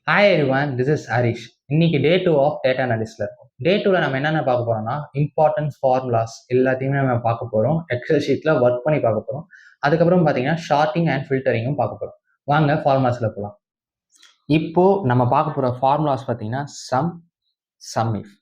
Hi everyone, this is Harish. இன்னைக்கு டே 2 of data அனாலிசிஸ்ல இருக்கும். டே 2ல நம்ம என்னென்ன பார்க்க போறோம்னா, இம்பார்ட்டன்ட் ஃபார்முலாஸ் எல்லாத்தையுமே நம்ம பார்க்க போறோம். எக்ஸல் ஷீட்ல ஒர்க் பண்ணி பார்க்க போறோம். அதுக்கப்புறம் பார்த்தீங்கன்னா ஷார்ட்டிங் அண்ட் ஃபில்டரிங்கும் பார்க்க போறோம். வாங்க ஃபார்முலாஸ்ல போகலாம். இப்போ நம்ம பார்க்க போற ஃபார்முலாஸ் பார்த்தீங்கன்னா சம் இஃப்.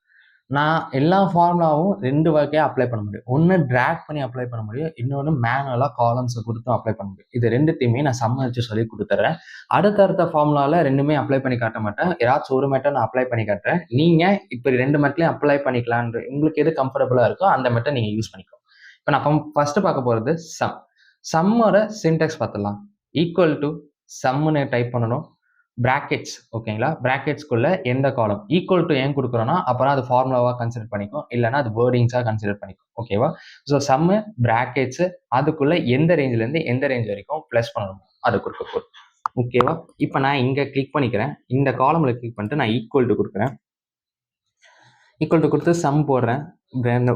நான் எல்லா ஃபார்முலாவும் 2 வகையா அப்ளை பண்ண முடியும். ஒன்று ட்ராக் பண்ணி அப்ளை பண்ண முடியும், இன்னொன்று மேனுவலாக காலம்ஸை கொடுத்தும் அப்ளை பண்ண முடியும். இது ரெண்டுத்தையுமே நான் சம் வச்சு சொல்லி கொடுத்துட்றேன். அடுத்தடுத்த ஃபார்முலாவில் ரெண்டுமே அப்ளை பண்ணி காட்ட மாட்டேன். ஏதாச்சும் ஒரு மெத்தட் நான் அப்ளை பண்ணி காட்டுறேன். நீங்கள் இப்போ 2 மெத்தட்லையும் அப்ளை பண்ணிக்கலான்ற உங்களுக்கு எது கம்ஃபர்டபுளாக இருக்கோ அந்த மெத்தட் நீங்கள் யூஸ் பண்ணிக்கோ. இப்போ நான் ஃபர்ஸ்ட் பார்க்க போகிறது சம்மோட சின்டெக்ஸ் பார்த்துடலாம். ஈக்குவல் டு சம்முன்னு டைப் பண்ணணும், பிராக்கெட்ஸ். ஓகேங்களா, பிராக்கெட்ஸ்குள்ள எந்த காலம் ஈக்குவல் டு ஏன் கொடுக்குறோன்னா அப்புறம் அது ஃபார்முலாவாக கன்சிடர் பண்ணிக்கும், இல்லைன்னா அது வேர்டிங்ஸாக கன்சிடர் பண்ணிக்கும். ஓகேவா, ஸோ சம்மு பிராக்கெட்ஸ் அதுக்குள்ள எந்த ரேஞ்சிலேருந்து எந்த ரேஞ்ச் வரைக்கும் ப்ளஸ் பண்ணணும் அது கொடுக்க போகுது. ஓகேவா, இப்போ நான் இங்கே கிளிக் பண்ணிக்கிறேன், இந்த காலமில் கிளிக் பண்ணிட்டு நான் ஈக்குவல் டு கொடுக்குறேன். ஈக்குவல் டு கொடுத்து சம் போடுறேன்.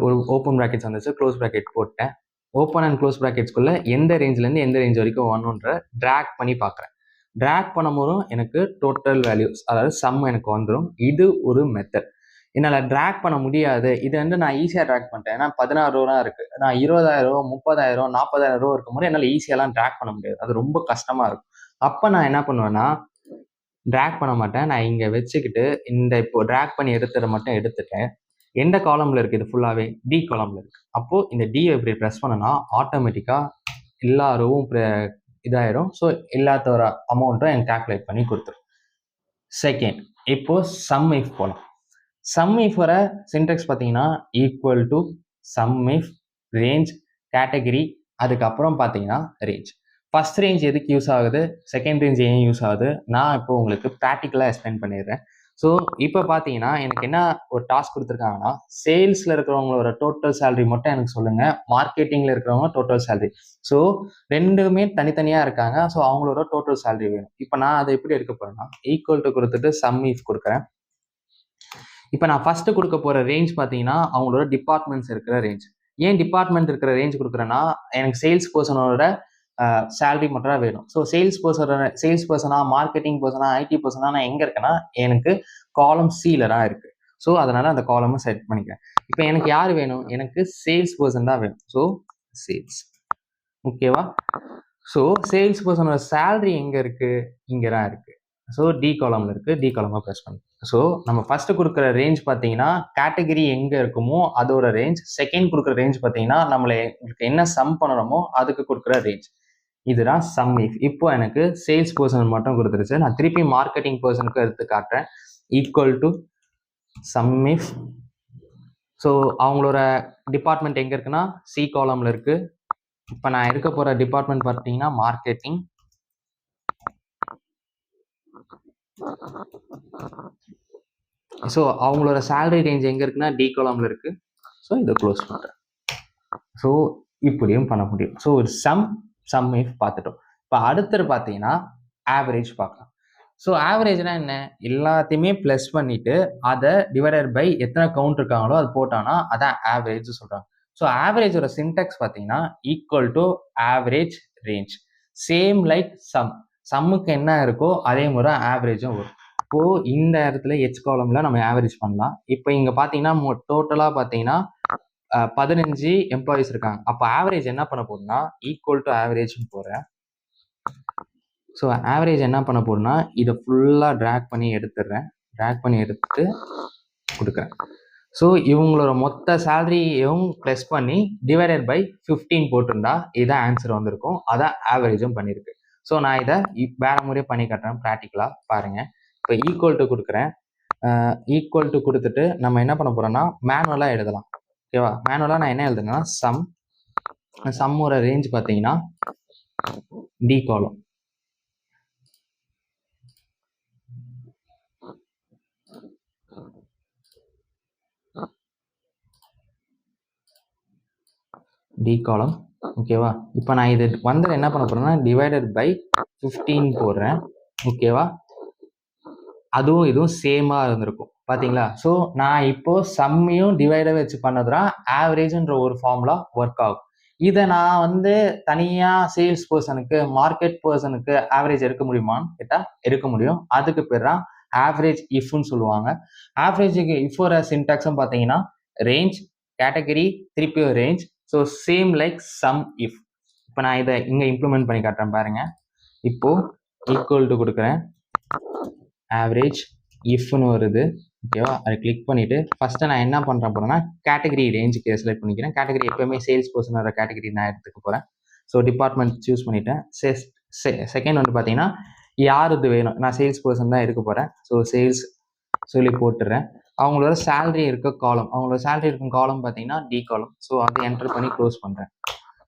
ஒரு ஓப்பன் ப்ராக்கெட்ஸ் வந்துச்சு, க்ளோஸ் ப்ராக்கெட் போட்டேன். ஓப்பன் அண்ட் க்ளோஸ் ப்ராக்கெட்ஸ்குள்ள எந்த ரேஞ்சிலேருந்து எந்த ரேஞ்ச் வரைக்கும் வரணுன்ற ட்ராக் பண்ணி பார்க்குறேன். ட்ராக் பண்ணும்போதும் எனக்கு டோட்டல் வேல்யூஸ், அதாவது சம் எனக்கு வந்துடும். இது ஒரு மெத்தட். என்னால் ட்ராக் பண்ண முடியாது. இது வந்து நான் ஈஸியாக ட்ராக் பண்ணிட்டேன். ஏன்னா 16 ரூபா இருக்குது. நான் 20,000, 30,000, 40,000 ரூபா இருக்கும்போது என்னால் ஈஸியாலாம் ட்ராக் பண்ண முடியாது. அது ரொம்ப கஷ்டமாக இருக்கும். அப்போ நான் என்ன பண்ணுவேன்னா, ட்ராக் பண்ண மாட்டேன். நான் இங்கே வச்சுக்கிட்டு இந்த இப்போ ட்ராக் பண்ணி எடுத்துகிற மட்டும் எடுத்துட்டேன். எந்த காலமில் இருக்குது? இது ஃபுல்லாகவே டி காலமில் இருக்குது. அப்போது இந்த டி எப்படி ப்ரெஸ் பண்ணனா ஆட்டோமேட்டிக்காக எல்லா ரூவும் இதாயிரும். ஸோ எல்லாத்தோட அமௌண்ட்டும் எனக்கு கால்குலேட் பண்ணி கொடுத்துரும். செகண்ட், இப்போ சம் இஃப் போகலாம். சம் இஃப் வர சின்டெக்ஸ் பார்த்தீங்கன்னா equal to some if range category, அதுக்கப்புறம் பார்த்தீங்கன்னா ரேஞ்ச். ஃபர்ஸ்ட் ரேஞ்ச் எதுக்கு யூஸ் ஆகுது, செகண்ட் ரேஞ்ச் ஏன் யூஸ் ஆகுது, நான் இப்போ உங்களுக்கு ப்ராக்டிக்கலாக எக்ஸ்பிளைன் பண்ணிடுறேன். ஸோ இப்போ பார்த்தீங்கன்னா எனக்கு என்ன ஒரு டாஸ்க் கொடுத்துருக்காங்கன்னா, சேல்ஸில் இருக்கிறவங்களோட டோட்டல் சேலரி மட்டும் எனக்கு சொல்லுங்கள், மார்க்கெட்டிங்கில் இருக்கிறவங்க டோட்டல் சேலரி. ஸோ ரெண்டுமே தனித்தனியாக இருக்காங்க. ஸோ அவங்களோட டோட்டல் சேலரி வேணும். இப்போ நான் அதை எப்படி எடுக்க போகிறேன்னா, ஈக்குவல் டு கொடுத்துட்டு சம் இஃப் கொடுக்குறேன். இப்போ நான் ஃபர்ஸ்ட் கொடுக்க போகிற ரேஞ்ச் பார்த்தீங்கன்னா அவங்களோட டிபார்ட்மெண்ட்ஸ் இருக்கிற ரேஞ்ச். ஏன் டிபார்ட்மெண்ட் இருக்கிற ரேஞ்ச் கொடுக்குறேன்னா, எனக்கு சேல்ஸ் பர்சனோட சேலரி மட்டும் தான் வேணும். ஸோ சேல்ஸ் பர்சனா, மார்க்கெட்டிங் பர்சனா, ஐடி பர்சனா நான் எங்கே இருக்கேன்னா எனக்கு காலம் சியில் தான் இருக்குது. ஸோ அதனால் அந்த காலமை செட் பண்ணிக்கிறேன். இப்போ எனக்கு யார் வேணும், எனக்கு சேல்ஸ் பர்சன் தான் வேணும். So sales. ஓகேவா, ஸோ சேல்ஸ் பர்சனோட சேலரி எங்கே இருக்குது, இங்கே தான் இருக்குது. ஸோ டி காலமில் இருக்குது, டி காலமாக ப்ரெஸ் பண்ணி. ஸோ நம்ம ஃபர்ஸ்ட் கொடுக்குற ரேஞ்ச் பார்த்தீங்கன்னா கேட்டகரி எங்கே இருக்குமோ அதோட ரேஞ்ச். செகண்ட் கொடுக்குற ரேஞ்ச் பார்த்தீங்கன்னா நம்மளுக்கு என்ன சம் பண்ணணுமோ அதுக்கு கொடுக்குற ரேஞ்ச். இதுதான் சம் இஃப். இப்போ எனக்கு சேல்ஸ் பர்சன் மட்டும் கொடுத்துருச்சு. நான் திருப்பி மார்க்கெட்டிங் பர்சனுக்கு எடுத்து காட்டுறேன். Equal to some if. So அவங்களோட டிபார்ட்மெண்ட் எங்கே இருக்குன்னா சி காலமில் இருக்குது. இப்போ நான் எடுக்க போகிற டிபார்ட்மெண்ட் பார்த்தீங்கன்னா மார்க்கெட்டிங். ஸோ அவங்களோட சேலரி ரேஞ்ச் எங்கே இருக்குன்னா டி காலமில் இருக்குது. ஸோ இதை க்ளோஸ் பண்ணுறேன். ஸோ இப்படியும் பண்ண முடியும். ஸோ ஒரு சம் இஃப் பார்த்துட்டோம். இப்போ அடுத்தது பார்த்தீங்கன்னா ஆவரேஜ் பார்க்கலாம். ஸோ ஆவரேஜ்னா என்ன, எல்லாத்தையுமே ப்ளஸ் பண்ணிவிட்டு அதை டிவைடட் பை எத்தனை கவுண்ட் இருக்காங்களோ அது போட்டாங்கன்னா அதான் ஆவரேஜ் சொல்கிறாங்க. ஸோ ஆவரேஜோட சின்டெக்ஸ் பார்த்தீங்கன்னா equal to average range. Same like சம்முக்கு என்ன இருக்கோ அதே மாதிரி ஆவரேஜும் வரும். இப்போது இந்த இடத்துல ஹெச் காலமில் நம்ம ஆவரேஜ் பண்ணலாம். இப்போ இங்கே பார்த்தீங்கன்னா டோட்டலாக பார்த்தீங்கன்னா 15 எம்ப்ளாயிஸ் இருக்காங்க. அப்போ ஆவரேஜ் என்ன பண்ண போகுதுன்னா ஈக்குவல் டு ஆவரேஜ்னு போகிறேன். ஸோ ஆவரேஜ் என்ன பண்ண போகுதுன்னா இதை ஃபுல்லாக ட்ராக் பண்ணி எடுத்துடுறேன். ட்ராக் பண்ணி எடுத்துட்டு கொடுக்குறேன். ஸோ இவங்களோட மொத்த சேலரியும் ப்ளஸ் பண்ணி டிவைடட் பை 15 போட்டிருந்தா இதான் ஆன்சர் வந்திருக்கும். அதான் ஆவரேஜும் பண்ணியிருக்கு. ஸோ நான் இதை வேற முறையாக பண்ணி காட்டுறேன் ப்ராக்டிக்கலாக பாருங்கள். இப்போ ஈக்குவல் டு கொடுக்குறேன். ஈக்குவல் டு கொடுத்துட்டு நம்ம என்ன பண்ண போகிறோம்னா மேனுவலாக எழுதலாம். ஓகேவா, மேனுவலாக நான் என்ன எழுதுனா சம்மோட ரேஞ்ச் பார்த்தீங்கன்னா டி காலம். டி காலம். ஓகேவா, இப்போ நான் இது வந்து என்ன பண்ண போறேன்னா டிவைடட் பை 15 போடுறேன். ஓகேவா, அதுவும் இதுவும் சேமாக இருந்திருக்கும் பார்த்தீங்களா. ஸோ நான் இப்போ சம்மையும் டிவைடை வச்சு பண்ணதுதான் ஆவரேஜ்ன்ற ஒரு ஃபார்முலா ஒர்க் ஆகும். இதை நான் வந்து தனியாக சேல்ஸ் பர்சனுக்கு மார்க்கெட் பர்சனுக்கு ஆவரேஜ் எடுக்க முடியுமான்னு கேட்டால் எடுக்க முடியும். அதுக்கு பேர் தான் ஆவரேஜ் இஃப்னு சொல்லுவாங்க. ஆவரேஜுக்கு இஃபோட சின்டாக்ஸும் பார்த்தீங்கன்னா ரேஞ்ச், கேட்டகரி, திருப்பி ஒரு range. So same like some if. இப்போ நான் இதை இங்கே இம்ப்ளிமெண்ட் பண்ணி காட்டுறேன் பாருங்க. இப்போ ஈக்குவல் டு கொடுக்குறேன், ஆவரேஜ் இஃப்னு வருது. ஓகேவா, அதை கிளிக் பண்ணிவிட்டு ஃபஸ்ட்டு நான் என்ன பண்ணுறேன் போகிறேன்னா கேட்டகரி ரேஞ்சுக்கு செலக்ட் பண்ணிக்கிறேன். கேட்டகரி எப்போயுமே சேல்ஸ் பர்சனோட கேட்டகரி நான் எடுத்துக்க போகிறேன். ஸோ டிபார்ட்மெண்ட் சூஸ் பண்ணிவிட்டேன். செகண்ட் வந்து பார்த்தீங்கன்னா யார் இது வேணும், நான் சேல்ஸ் பர்சன் தான் எடுக்க போகிறேன். ஸோ சேல்ஸ் சொல்லி போட்டுடுறேன். அவங்களோட சேலரி இருக்க காலம், அவங்களோட சேலரி இருக்கும் காலம் பார்த்தீங்கன்னா டி காலம். ஸோ அதை என்டர் பண்ணி க்ளோஸ் பண்ணுறேன்.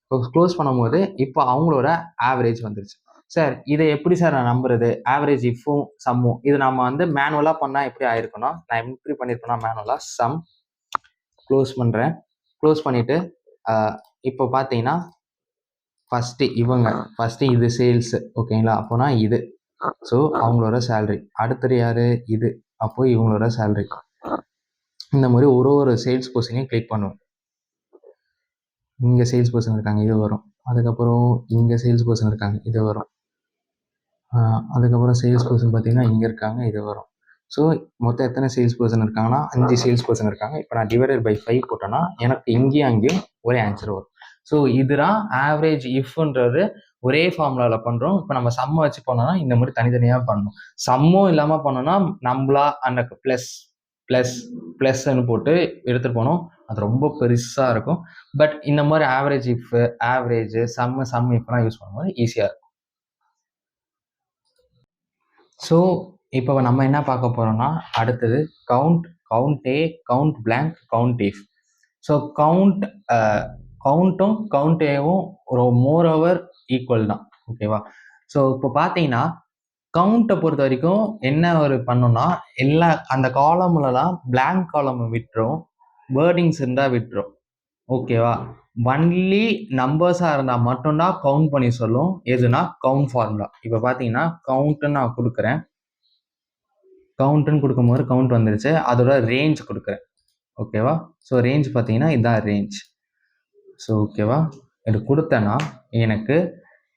இப்போ க்ளோஸ் பண்ணும்போது இப்போ அவங்களோட ஆவரேஜ் வந்துருச்சு. சார் இதை எப்படி சார் நான் நம்புறது, ஆவரேஜ் இஃப்பும் சம்மும் இது நம்ம வந்து மேனுவலாக பண்ணால் எப்படி ஆயிருக்குன்னா, நான் எப்படி பண்ணியிருக்கேன்னா மேனுவலாக சம் க்ளோஸ் பண்ணுறேன். க்ளோஸ் பண்ணிவிட்டு இப்போ பார்த்தீங்கன்னா ஃபஸ்ட்டு இது சேல்ஸு. ஓகேங்களா, அப்போனா இது, ஸோ அவங்களோட சேலரி. அடுத்தது யார், இது, அப்போ இவங்களோட சேலரி. இந்த மாதிரி ஒரு சேல்ஸ் பர்சனையும் கிளிக் பண்ணுவோம். இங்கே சேல்ஸ் பர்சன் இருக்காங்க, இது வரும். அதுக்கப்புறம் இங்கே சேல்ஸ் பர்சன் இருக்காங்க, இது வரும். அதுக்கப்புறம் சேல்ஸ் பர்சன் பார்த்தீங்கன்னா இங்கே இருக்காங்க, இது வரும். ஸோ மொத்தம் எத்தனை சேல்ஸ் பர்சன் இருக்காங்கன்னா 5 சேல்ஸ் பர்சன் இருக்காங்க. இப்போ நான் டிவைடட் பை 5 போட்டேன்னா எனக்கு இங்கேயும் அங்கேயும் ஒரே ஆன்சர் வரும். ஸோ இதுதான் ஆவரேஜ் இஃப்ன்றது ஒரே ஃபார்முலாவில் பண்ணுறோம். இப்போ நம்ம சம்மை வச்சு பண்ணோம்னா இந்த மாதிரி தனித்தனியாக பண்ணணும். சம்மும் இல்லாமல் பண்ணோம்னா நம்மளா அந்த ப்ளஸ்ன்னு போட்டு எடுத்துகிட்டு போனோம், அது ரொம்ப பெருசாக இருக்கும். பட் இந்த மாதிரி ஆவரேஜ் இஃப், ஆவரேஜ், சம் இஃப்லாம் யூஸ் பண்ணும்போது ஈஸியாக இருக்கும். ஸோ இப்போ நம்ம என்ன பார்க்க போகிறோம்னா அடுத்தது count A, count blank, count if. So கவுண்ட்டும் கவுண்ட் ஏவும் ஒரு மோர் ஓவர் ஈக்குவல் தான். ஓகேவா, ஸோ இப்போ பார்த்தீங்கன்னா கவுண்ட்டை பொறுத்த வரைக்கும் என்ன ஒரு பண்ணோம்னா எல்லா அந்த காலம்லலாம் பிளாங்க் காலம் விட்டுரும், வேர்டிங்ஸ் இருந்தால் விட்டுரும். ஓகேவா, ஒன்லி நம்பர்ஸாக இருந்தால் மட்டும்தான் கவுண்ட் பண்ணி சொல்லும். எதுனா கவுண்ட் ஃபார்முலா. இப்போ பார்த்தீங்கன்னா கவுண்ட்டுன்னு நான் கொடுக்குறேன். கவுண்ட்டுன்னு கொடுக்கும்போது கவுண்ட் வந்துருச்சு, அதோட ரேஞ்ச் கொடுக்குறேன். ஓகேவா, ஸோ ரேஞ்ச் பார்த்தீங்கன்னா இதுதான் ரேஞ்ச். ஸோ ஓகேவா, இது கொடுத்தேன்னா எனக்கு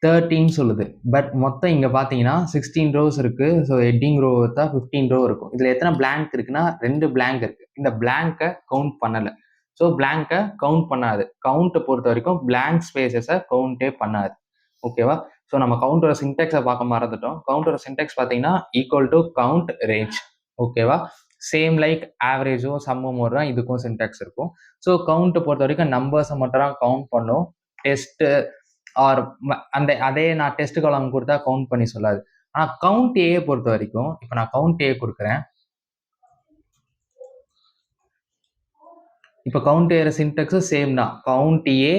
13 சொல்லுது. பட் மொத்தம் இங்கே பார்த்தீங்கன்னா 16 ரோஸ் இருக்குது. ஸோ ஹெட்டிங் ரோ தான் 15 ரோ இருக்கும். இதில் எத்தனை பிளாங்க் இருக்குன்னா 2 பிளாங்க் இருக்குது. இந்த பிளாங்கை கவுண்ட் பண்ணலை. ஸோ பிளாங்கை கவுண்ட் பண்ணாது. கவுண்ட்டை பொறுத்த வரைக்கும் பிளாங்க் ஸ்பேசஸை கவுண்டே பண்ணாது. ஓகேவா, ஸோ நம்ம கவுண்டோட சின்டெக்ஸை பார்க்க மறந்துட்டோம். கவுண்டோட சின்டெக்ஸ் பார்த்தீங்கன்னா ஈக்குவல் டு கவுண்ட் ரேஞ்ச். ஓகேவா, சேம் லைக் ஆவரேஜும் சம்மும் ஒரு தான் இதுக்கும் சின்டெக்ஸ் இருக்கும். ஸோ கவுண்ட்டை பொறுத்த வரைக்கும் நம்பர்ஸை மட்டும் தான் கவுண்ட் பண்ணும். டெஸ்ட்டு ஆர் அதே நான் டெஸ்ட் காலம் கொடுத்தா கவுண்ட் பண்ணி சொல்லாது. ஆனால் கவுண்ட் ஏ பொறுத்த வரைக்கும் இப்போ நான் கவுண்ட் ஏ கொடுக்குறேன். இப்போ கவுண்ட் ஏற சின்டெக்ஸும் சேம் தான். கவுண்ட் ஏ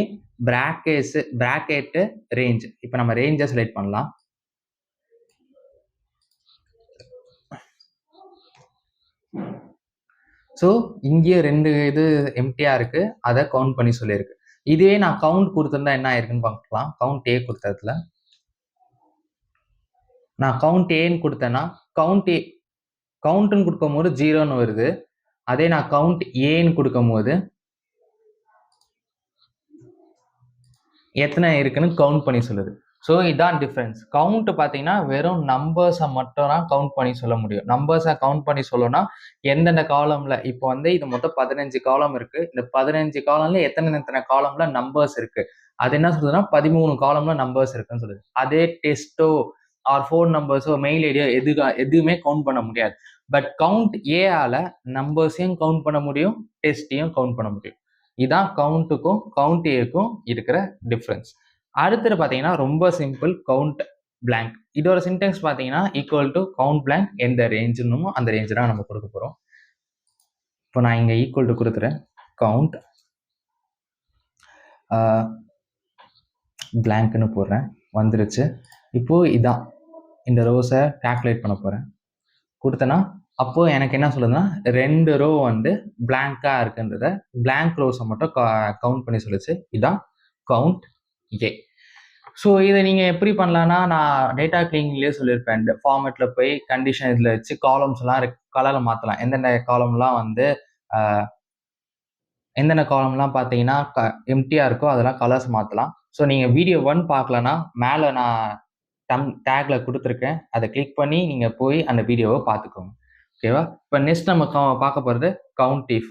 பிராக்கெட்டு ரேஞ்ச். இப்போ நம்ம ரேஞ்சை செலக்ட் பண்ணலாம். ஸோ இங்கேயே 2 இது எம்டியாக இருக்குது, அதை கவுண்ட் பண்ணி சொல்லியிருக்கு. இதே நான் கவுண்ட் கொடுத்துருந்தா என்ன ஆயிருக்குன்னு பார்க்கலாம். கவுண்ட் ஏ கொடுத்ததுல நான் கவுண்ட் ஏன்னு கொடுத்தேன்னா கவுண்ட்டுன்னு கொடுக்கும் போது 0ன்னு வருது. அதே நான் கவுண்ட் ஏன்னு கொடுக்கும் போது எத்தனை இருக்குன்னு கவுண்ட் பண்ணி சொல்லுது. ஸோ இதுதான் டிஃப்ரென்ஸ். கவுண்ட் பார்த்தீங்கன்னா வெறும் நம்பர்ஸை மட்டும் தான் கவுண்ட் பண்ணி சொல்ல முடியும். நம்பர்ஸை கவுண்ட் பண்ணி சொல்லணும்னா எந்தெந்த காலமில் இப்போ வந்து இது மொத்தம் 15 காலம் இருக்குது. இந்த 15 காலம்ல எத்தனை காலமில் நம்பர்ஸ் இருக்குது, அது என்ன சொல்லுதுன்னா 13 காலமில் நம்பர்ஸ் இருக்குன்னு சொல்லுது. அதே டெஸ்ட்டோ ஆர் ஃபோன் நம்பர்ஸோ மெயில் ஐடியோ எதுவுமே கவுண்ட் பண்ண முடியாது. பட் கவுண்ட் ஏஆல நம்பர்ஸையும் கவுண்ட் பண்ண முடியும், டெஸ்ட்டையும் கவுண்ட் பண்ண முடியும். இதுதான் கவுண்ட்டுக்கும் கவுண்ட் ஏக்கும் இருக்கிற டிஃப்ரென்ஸ். அடுத்தது பார்த்தீங்கன்னா ரொம்ப சிம்பிள், கவுண்ட் பிளாங்க். இதோட சின்டெக்ஸ் பார்த்தீங்கன்னா ஈக்குவல் டு கவுண்ட் பிளாங்க் எந்த ரேஞ்சுன்னு அந்த ரேஞ்சு தான் நம்ம கொடுக்க போகிறோம். இப்போ நான் இங்கே ஈக்குவல் டு கொடுத்துறேன், கவுண்ட் பிளாங்க்னு போடுறேன், வந்துருச்சு. இப்போது இதான் இந்த ரோஸை கால்குலேட் பண்ண போகிறேன். கொடுத்தேன்னா அப்போது எனக்கு என்ன சொல்லுதுன்னா 2 ரோ வந்து பிளாங்காக இருக்குன்றத பிளாங்க் ரோஸை மட்டும் கவுண்ட் பண்ணி சொல்லிச்சு. இதுதான் கவுண்ட் ஏ. ஸோ இதை நீங்கள் எப்படி பண்ணலான்னா நான் டேட்டா கிளீனிங்லேயே சொல்லியிருப்பேன். இந்த ஃபார்மேட்டில் போய் கண்டிஷன் இதில் வச்சு காலம்ஸ்லாம் கலரை மாற்றலாம். எந்தெந்த காலம்லாம் வந்து எந்தெந்த காலம்லாம் பார்த்தீங்கன்னா எம்டியாக இருக்கோ அதெல்லாம் கலர்ஸ் மாற்றலாம். ஸோ நீங்கள் வீடியோ 1 பார்க்கலன்னா மேலே நான் டேக்ல கொடுத்துருக்கேன். அதை கிளிக் பண்ணி நீங்கள் போய் அந்த வீடியோவை பார்த்துக்கோங்க. ஓகேவா? இப்போ நெக்ஸ்ட் நம்ம பார்க்க போகிறது கவுண்ட் இஃப்.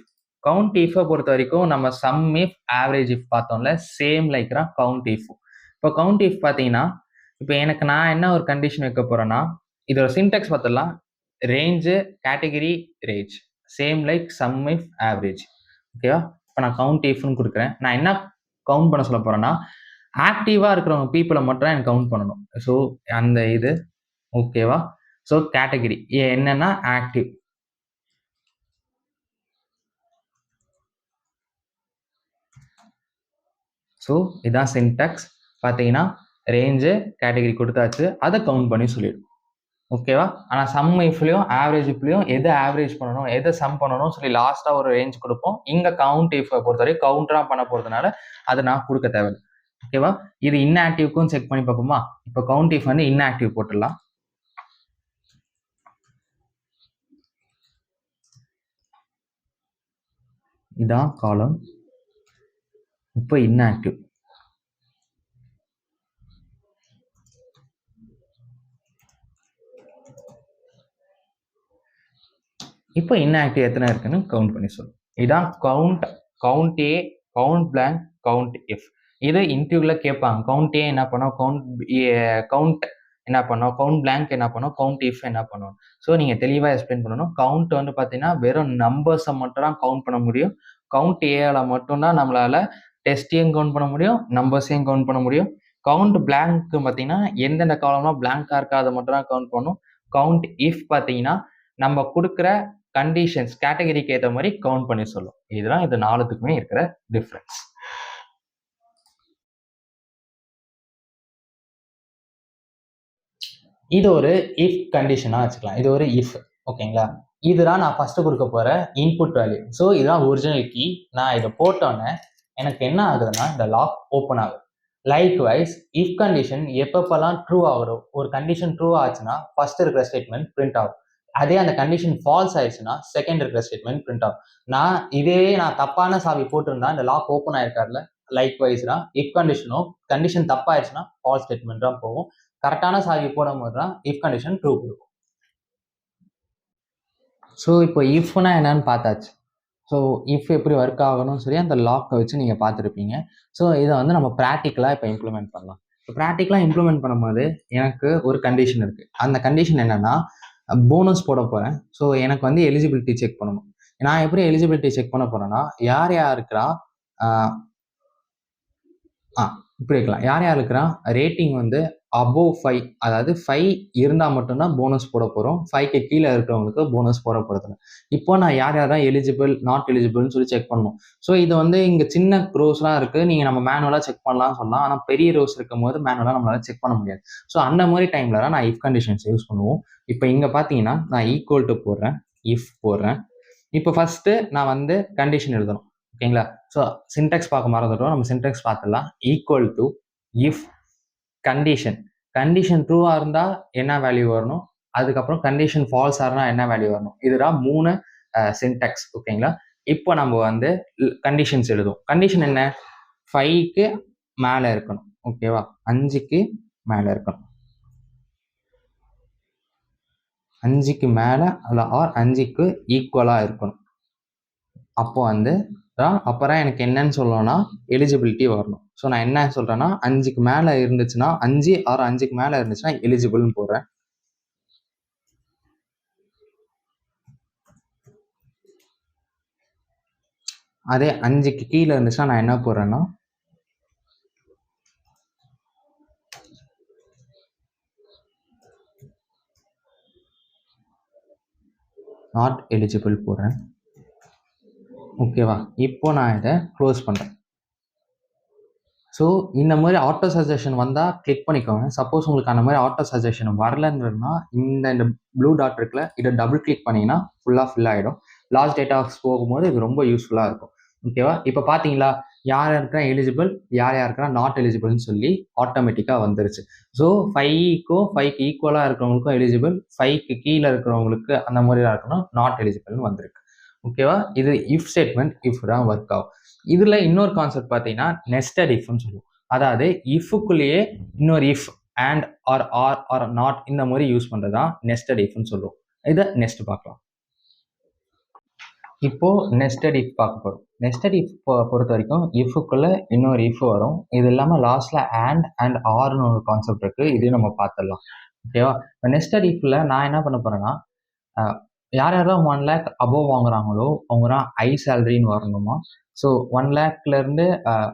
கவுண்ட் இஃபை பொறுத்த வரைக்கும் நம்ம சம் இஃப் ஆவரேஜ் இஃப் பார்த்தோம்ல, சேம் லைக் தான் கவுண்ட் இஃப். இப்போ கவுண்ட் இஃப் பார்த்தீங்கன்னா, இப்போ எனக்கு நான் என்ன ஒரு கண்டிஷன் வைக்க போறேன்னா, இதோட சின்டெக்ஸ் பார்த்துடலாம். Range, category, range same like some if average. ஓகேவா? இப்போ நான் கவுண்ட் இஃப்னு கொடுக்குறேன். நான் என்ன கவுண்ட் பண்ண சொல்ல போறேன்னா, ஆக்டிவா இருக்கிறவங்க பீப்புளை மட்டும் எனக்கு கவுண்ட் பண்ணணும். ஸோ அந்த இது ஓகேவா? ஸோ கேட்டகரி என்னன்னா ஆக்டிவ். ஸோ இதான் சின்டாக்ஸ். பார்த்தீங்கன்னா ரேஞ்சு, கேட்டகரி கொடுத்தாச்சு, அதை கவுண்ட் பண்ணி சொல்லிடும். ஓகேவா? ஆனால் சம் இஃப்லையும் ஆவரேஜ் இஃப்லையும் எதை ஆவரேஜ் பண்ணணும், எதை சம் பண்ணணும் சொல்லி லாஸ்ட்டாக ஒரு ரேஞ்ச் கொடுப்போம். இங்கே கவுண்ட் இஃபை பொறுத்தவரை கவுண்டராக பண்ண போகிறதுனால அதை நான் கொடுக்க தேவையில்லை. ஓகேவா? இது இன்ஆக்டிவ்க்கும் செக் பண்ணி பார்ப்போமா? இப்போ கவுண்ட் இஃப் வந்து இன்ஆக்டிவ் போட்டுடலாம். இதான் காலம். இப்போ இன்ஆக்டிவ். இப்போ இன்ஆக்டிவ் எத்தனை இருக்குன்னு கவுண்ட் பண்ணி சொல்லும். இதான் count A, count blank, count if. இது இன்டர்வியூல கேட்பாங்க. கவுண்ட் ஏ என்ன பண்ணோம், கவுண்ட் என்ன பண்ணோம், கவுண்ட் பிளாங்க் என்ன பண்ணோம், கவுண்ட் இஃப் என்ன பண்ணணும். ஸோ நீங்கள் தெளிவாக எக்ஸ்பிளைன் பண்ணணும். கவுண்ட் வந்து பார்த்தீங்கன்னா வெறும் நம்பர்ஸை மட்டும் தான் கவுண்ட் பண்ண முடியும். கவுண்ட் ஏல மட்டும்தான் நம்மளால டெஸ்டையும் கவுண்ட் பண்ண முடியும், நம்பர்ஸையும் கவுண்ட் பண்ண முடியும். கவுண்ட் பிளாங்க்கு பார்த்தீங்கன்னா எந்தெந்த காலம்லாம் பிளாங்காக இருக்கா அதை மட்டும் தான் கவுண்ட் பண்ணும். கவுண்ட் இஃப் பார்த்தீங்கன்னா நம்ம கொடுக்குற கண்டிஷன்ஸ் கேட்டகரிக்கு ஏற்ற மாதிரி கவுண்ட் பண்ணி சொல்லும். இதுதான் இது நாலுத்துக்குமே இருக்கிற டிஃபரன்ஸ். இது ஒரு இஃப் கண்டிஷனா வச்சுக்கலாம். இது ஒரு இஃப். ஓகேங்களா? இதுதான் நான் ஃபர்ஸ்ட் கொடுக்க போற இன்புட் வேல்யூ. ஸோ இதுதான் ஒரிஜினல் கீ. நான் இதை போட்டோன்னே எனக்கு என்ன ஆகுதுன்னா இந்த லாக் ஓப்பன் ஆகுது. லைக் வைஸ் இஃப் கண்டிஷன் எப்பப்பெல்லாம் ட்ரூ ஆகுதோ, ஒரு கண்டிஷன் ட்ரூ ஆச்சுன்னா ஃபர்ஸ்ட் இருக்கிற ஸ்டேட்மெண்ட் பிரிண்ட் ஆகும். அதே அந்த கண்டிஷன் ஃபால்ஸ் ஆயிடுச்சுன்னா செகண்ட் இருக்கிற ஸ்டேட்மெண்ட் பிரிண்ட் ஆகும். நான் தப்பான சாவி போட்டிருந்தா இந்த லாக் ஓப்பன் ஆயிருக்காருல, லைக் வைஸ்னா இஃப் கண்டிஷன் தப்பாயிருச்சுன்னா ஃபால்ஸ் ஸ்டேட்மெண்ட் தான் போகும். கரெக்டான சாவி போடும் போது தான் இஃப் கண்டிஷன் ட்ரூ கொடுக்கும். ஸோ இப்போ இஃப்னா என்னன்னு பார்த்தாச்சு. ஸோ இஃப் எப்படி ஒர்க் ஆகணும்னு சொல்லி அந்த லாக்கை வச்சு நீங்கள் பார்த்துருப்பீங்க. ஸோ இதை வந்து நம்ம ப்ராக்டிக்கலாக இப்போ இம்ப்ளிமெண்ட் பண்ணலாம். இப்போ ப்ராக்டிக்கலாக இம்ப்ளிமெண்ட் பண்ணும்போது எனக்கு ஒரு கண்டிஷன் இருக்குது. அந்த கண்டிஷன் என்னென்னா போனஸ் போட போகிறேன். ஸோ எனக்கு வந்து எலிஜிபிலிட்டி செக் பண்ணணும். நான் எப்படி எலிஜிபிலிட்டி செக் பண்ண போகிறேன்னா, யார் யாருக்குறா இப்படி இருக்கலாம், யார் யாருக்குறா ரேட்டிங் வந்து அபோவ் 5, அதாவது 5 இருந்தால் மட்டும்தான் போனஸ் போட போகிறோம். 5க்கு கீழே இருக்கிறவங்களுக்கு போனஸ் போட போகிறது. இப்போ நான் யார் யார் தான் எலிஜிபிள், நாட் எலிஜிபிள்னு சொல்லி செக் பண்ணணும். ஸோ இது வந்து இங்கே சின்ன ரோஸ்லாம் இருக்குது, நீங்கள் நம்ம மேனுவலாக செக் பண்ணலாம்னு சொல்லலாம். ஆனால் பெரிய ரோஸ் இருக்கும் போது மேனுவலாக நம்மளால செக் பண்ண முடியாது. ஸோ அந்த மாதிரி டைமில் தான் நான் இஃப் கண்டிஷன்ஸ் யூஸ் பண்ணுவோம். இப்போ இங்கே பார்த்தீங்கன்னா நான் ஈக்குவல் டு போடுறேன், இஃப் போடுறேன். இப்போ ஃபஸ்ட்டு நான் வந்து கண்டிஷன் எழுதணும். ஓகேங்களா? ஸோ சின்டெக்ஸ் பார்க்க மறந்துட்டோம், நம்ம சின்டெக்ஸ் பார்த்துடலாம். ஈக்குவல் டு இஃப் கண்டிஷன் ட்ரூவாக இருந்தால் என்ன வேல்யூ வரணும், அதுக்கப்புறம் கண்டிஷன் ஃபால்ஸாக இருந்தால் என்ன வேல்யூ வரணும். இதுதான் 3 சின்டெக்ஸ். ஓகேங்களா? இப்போ நம்ம வந்து கண்டிஷன்ஸ் எழுதுவோம். கண்டிஷன் என்ன, 5க்கு மேலே இருக்கணும். ஓகேவா? 5க்கு மேலே இருக்கணும். 5க்கு மேலே ஆர் 5க்கு ஈக்குவலாக இருக்கணும். அப்போ வந்து அப்புறம் எனக்கு என்னன்னு சொல்லணும்னா எலிஜிபிலிட்டி வரணும். ஸோ நான் என்ன சொல்றேன்னா 5க்கு மேலே இருந்துச்சுன்னா 5 ஆர் 5க்கு மேலே இருந்துச்சுன்னா எலிஜிபிள்னு போடுறேன். அதே 5க்கு கீழே இருந்துச்சுன்னா நான் என்ன போடுறேன்னா நாட் எலிஜிபிள் போடுறேன். ஓகேவா? இப்போ நான் இதை க்ளோஸ் பண்ணுறேன். ஸோ இந்த மாதிரி ஆட்டோ சஜஷன் வந்தால் கிளிக் பண்ணிக்கோங்க. சப்போஸ் உங்களுக்கு அந்த மாதிரி ஆட்டோ சஜஷன் வரலன்னா இந்த ப்ளூ டாட் இருக்குல்ல, இதை டபுள் கிளிக் பண்ணிங்கன்னா ஃபுல்லாக ஃபில் ஆகிடும். லாஸ்ட் டேட்டாஸ் போகும்போது இது ரொம்ப யூஸ்ஃபுல்லாக இருக்கும். ஓகேவா? இப்போ பார்த்தீங்களா, யார் யாருக்குறா எலிஜிபிள், யார் யாருக்குறா நாட் எலிஜிபிள்னு சொல்லி ஆட்டோமேட்டிக்காக வந்துருச்சு. ஸோ 5க்கு ஈக்குவலாக இருக்கிறவங்களுக்கும் எலிஜிபிள், 5க்கு கீழே இருக்கிறவங்களுக்கு அந்த மாதிரி இருக்கணும் நாட் எலிஜிபிள்னு வந்திருக்கு. ஓகேவா? இது இஃப் ஸ்டேட்மெண்ட் இஃப் தான் ஒர்க் ஆகும். இதில் இன்னொரு கான்செப்ட் பார்த்தீங்கன்னா நெஸ்டட் இஃப்னு சொல்லுவோம். அதாவது இஃப்க்குள்ளேயே இன்னொரு இஃப், அண்ட் ஆர் நாட் இந்த மாதிரி யூஸ் பண்ணுறது தான் நெஸ்டட் இஃப்னு சொல்லுவோம். இதை நெக்ஸ்ட் பார்க்கலாம். இப்போ நெஸ்டட் இஃப் பார்க்க போகிறோம். நெஸ்டட் இஃப் பொறுத்த வரைக்கும் இஃப்க்குள்ள இன்னொரு இஃப் வரும். இது இல்லாமல் லாஸ்ட்ல அண்ட் ஆர்னு ஒரு கான்செப்ட் இருக்குது. இதையும் நம்ம பார்த்துடலாம். ஓகேவா? இப்போ நெஸ்டட் இஃப்ல நான் என்ன பண்ண போகிறேன்னா, யார் யாரெல்லாம் 1 lakh அபோவ் வாங்குறாங்களோ அவங்கலாம் ஹை சேலரின்னு வரணுமா. ஸோ 1 lakhலேருந்து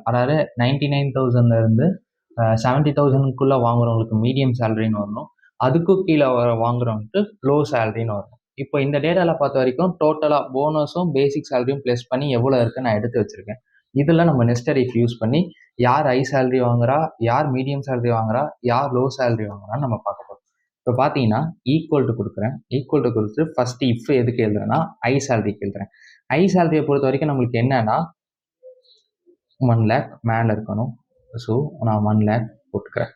அதாவது 99,000லேருந்து 70,000க்குள்ளே வாங்குறவங்களுக்கு மீடியம் சேலரின்னு வரணும். அதுக்கும் கீழே வாங்குறவங்களுக்கு லோ சேலரின்னு வரணும். இப்போ இந்த டேட்டாவில் பார்த்த வரைக்கும் டோட்டலாக போனஸும் பேசிக் சேலரியும் ப்ளஸ் பண்ணி எவ்வளோ இருக்குன்னு நான் எடுத்து வச்சுருக்கேன். இதில் நம்ம நெஸ்டட் இஃப் யூஸ் பண்ணி யார் ஹை சேலரி வாங்குறா, யார் மீடியம் சேலரி வாங்குறா, யார் லோ சேலரி வாங்குறான்னு நம்ம பார்க்க போகிறோம். இப்போ பார்த்தீங்கன்னா ஈக்குவல் டு கொடுக்குறேன். ஈக்குவல் டு கொடுத்து ஃபஸ்ட்டு இஃப் எதுக்கு எழுதுறேன்னா ஹை சேலரிக்கு எழுதுறேன். ஹை சேலரியை பொறுத்த வரைக்கும் நம்மளுக்கு என்னன்னா 1 lakh மேலே இருக்கணும். ஸோ நான் 1 lakh போட்டுக்கிறேன்.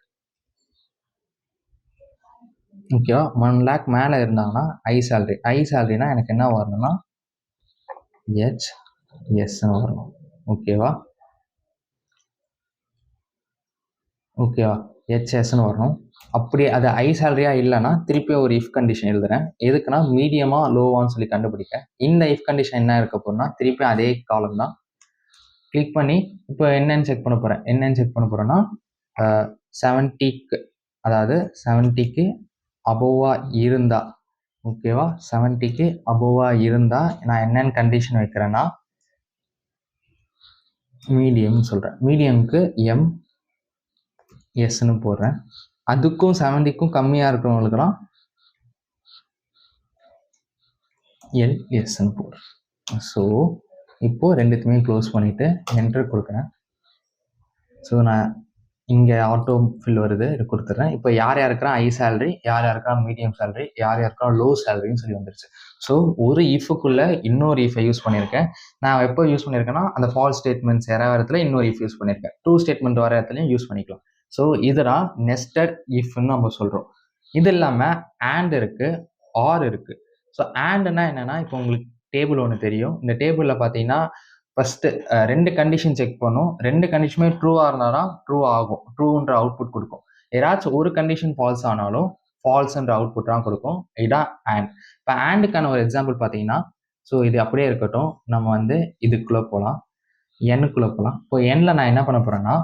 ஓகேவா? 1 lakh மேலே இருந்தாங்கன்னா ஹை சேலரினா எனக்கு என்ன வரணும்னா ஹெச்எஸ்ன்னு வரணும். ஓகேவா? ஹெச்எஸ்ன்னு வரணும். அப்படி அது ஹை சேலரியாக இல்லைன்னா திருப்பி ஒரு இஃப் கண்டிஷன் எழுதுறேன். எதுக்குன்னா மீடியமாக லோவான்னு சொல்லி கண்டுபிடிக்க. இந்த இஃப் கண்டிஷன் என்ன இருக்க போகிறோம்னா திருப்பி அதே காலம் தான் கிளிக் பண்ணி இப்போ என்னன்னு செக் பண்ண போகிறேன்னா 70க்கு, அதாவது 70க்கு அபோவாக இருந்தா, ஓகேவா? 70க்கு அபோவாக இருந்தால் நான் என்னென்னு கண்டிஷன் வைக்கிறேன்னா மீடியம்னு சொல்கிறேன். மீடியமுக்கு எம்எஸ்ன்னு போடுறேன். அதுக்கும் 70க்கும் கம்மியாக இருக்கிறவங்களுக்குலாம் எல்எஸ்ன்னு போடுறேன். ஸோ இப்போது ரெண்டுத்தையுமே க்ளோஸ் பண்ணிவிட்டு என்டர் கொடுக்குறேன். ஸோ நான் இங்கே ஆட்டோ ஃபில் வருது, இது கொடுத்துட்றேன். இப்போ யார் யாருக்கெல்லாம் ஹை சேலரி, யார் யாருக்கெல்லாம் மீடியம் சேலரி, யார் யாருக்கெல்லாம் லோ சேலரின்னு சொல்லி வந்துருச்சு. ஸோ ஒரு இஃபுக்குள்ளே இன்னொரு இஃபை யூஸ் பண்ணியிருக்கேன். நான் எப்போ யூஸ் பண்ணியிருக்கேன்னா அந்த ஃபால்ஸ் ஸ்டேட்மெண்ட்ஸ் வர இடத்துல இன்னொரு இஃப் யூஸ் பண்ணியிருக்கேன். ட்ரூ ஸ்டேட்மெண்ட் வர இடத்துலையும் யூஸ் பண்ணிக்கலாம். ஸோ இதெல்லாம் நெஸ்டட் இஃப்னு நம்ம சொல்கிறோம். இது இல்லாமல் அண்ட் இருக்குது, ஆர் இருக்குது. ஸோ அண்ட்னா என்னென்னா, இப்போ உங்களுக்கு டேபிள் ஒன்று தெரியும். இந்த டேபிளில் பார்த்தீங்கன்னா ஃபஸ்ட்டு 2 கண்டிஷன் செக் பண்ணும். 2 கண்டிஷனுமே ட்ரூவாக இருந்தாலும் ட்ரூ ஆகும், ட்ரூன்ற அவுட்புட் கொடுக்கும். ஏதாச்சும் ஒரு கண்டிஷன் ஃபால்ஸ் ஆனாலும் ஃபால்ஸ்ன்ற அவுட்புட் தான் கொடுக்கும். இதுதான் அண்ட். இப்போ அண்டுக்கான ஒரு எக்ஸாம்பிள் பார்த்தீங்கன்னா, ஸோ இது அப்படியே இருக்கட்டும், நம்ம வந்து இதுக்குள்ளே போகலாம், எண்ணுக்குள்ளே போகலாம். இப்போ எண்ணில் நான் என்ன பண்ண போகிறேன்னா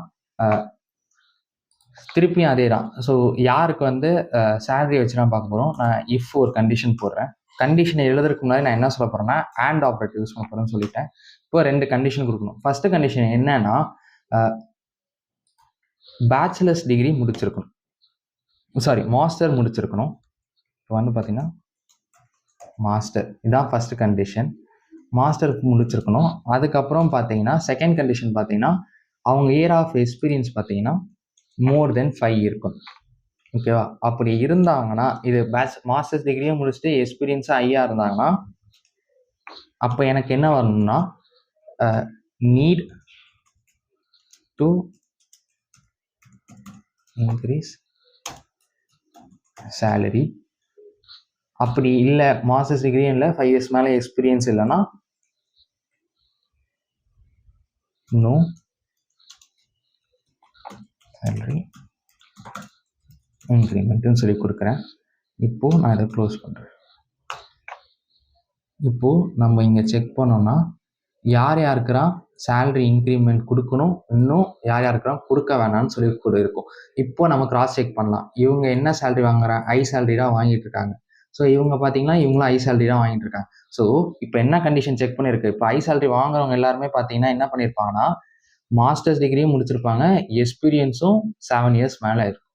திருப்பியும் அதே தான். ஸோ யாருக்கு வந்து சேலரி வச்சு தான் பார்க்க போகிறோம். நான் இஃப் ஒரு கண்டிஷன் போடுறேன். கண்டிஷனை எழுதுறதுக்கு முன்னாடி நான் என்ன சொல்ல போகிறேன்னா அண்ட் ஆப்ரேட் யூஸ் பண்ண போகிறேன்னு சொல்லிட்டேன். இப்போ 2 கண்டிஷன் கொடுக்கணும். ஃபர்ஸ்ட் கண்டிஷன் என்னன்னா பேச்சுலர்ஸ் டிகிரி முடிச்சிருக்கணும், மாஸ்டர் முடிச்சிருக்கணும். இப்போ வந்து பார்த்தீங்கன்னா மாஸ்டர், இதான் ஃபர்ஸ்ட் கண்டிஷன், மாஸ்டர் முடிச்சிருக்கணும். அதுக்கப்புறம் பார்த்தீங்கன்னா செகண்ட் கண்டிஷன் பார்த்தீங்கன்னா அவங்க இயர் ஆஃப் எக்ஸ்பீரியன்ஸ் பார்த்தீங்கன்னா மோர் தென் 5 இருக்கும். ஓகேவா? அப்படி இருந்தாங்கன்னா இது மாஸ்டர்ஸ் டிகிரியும் முடிச்சுட்டு எக்ஸ்பீரியன்ஸாக ஐயா இருந்தாங்கன்னா அப்போ எனக்கு என்ன வரணும்னா நீட் டு இன்க்ரீஸ் சேலரி. அப்படி இல்லை மாஸ்டர்ஸ் டிகிரியும் இல்லை 5 years மேலே எக்ஸ்பீரியன்ஸ் இல்லைன்னா நோ சேலரி இன்க்ரிமெண்ட்னு சொல்லி கொடுக்குறேன். இப்போது நான் இதை க்ளோஸ் பண்ணுறேன். இப்போது நம்ம இங்கே செக் பண்ணோம்னா யார் யாருக்குறான் சேலரி இன்க்ரிமெண்ட் கொடுக்கணும், இன்னும் யார் யாருக்குறான் கொடுக்க வேணாம்னு சொல்லி கூட இருக்கும். இப்போ நம்ம கிராஸ் செக் பண்ணலாம். இவங்க என்ன சேலரி வாங்குறாங்க, ஹை சேலரி தான் வாங்கிட்டு இருக்காங்க. ஸோ இவங்க பார்த்தீங்கன்னா இவங்களும் ஹை சேலரி தான் வாங்கிட்டு இருக்காங்க. ஸோ இப்போ என்ன கண்டிஷன் செக் பண்ணியிருக்கு, இப்போ ஹை சேலரி வாங்குறவங்க எல்லாருமே பார்த்தீங்கன்னா என்ன பண்ணியிருப்பாங்கன்னா மாஸ்டர்ஸ் டிகிரியும் முடிச்சிருப்பாங்க, எக்ஸ்பீரியன்ஸும் 7 years மேலே இருக்கும்,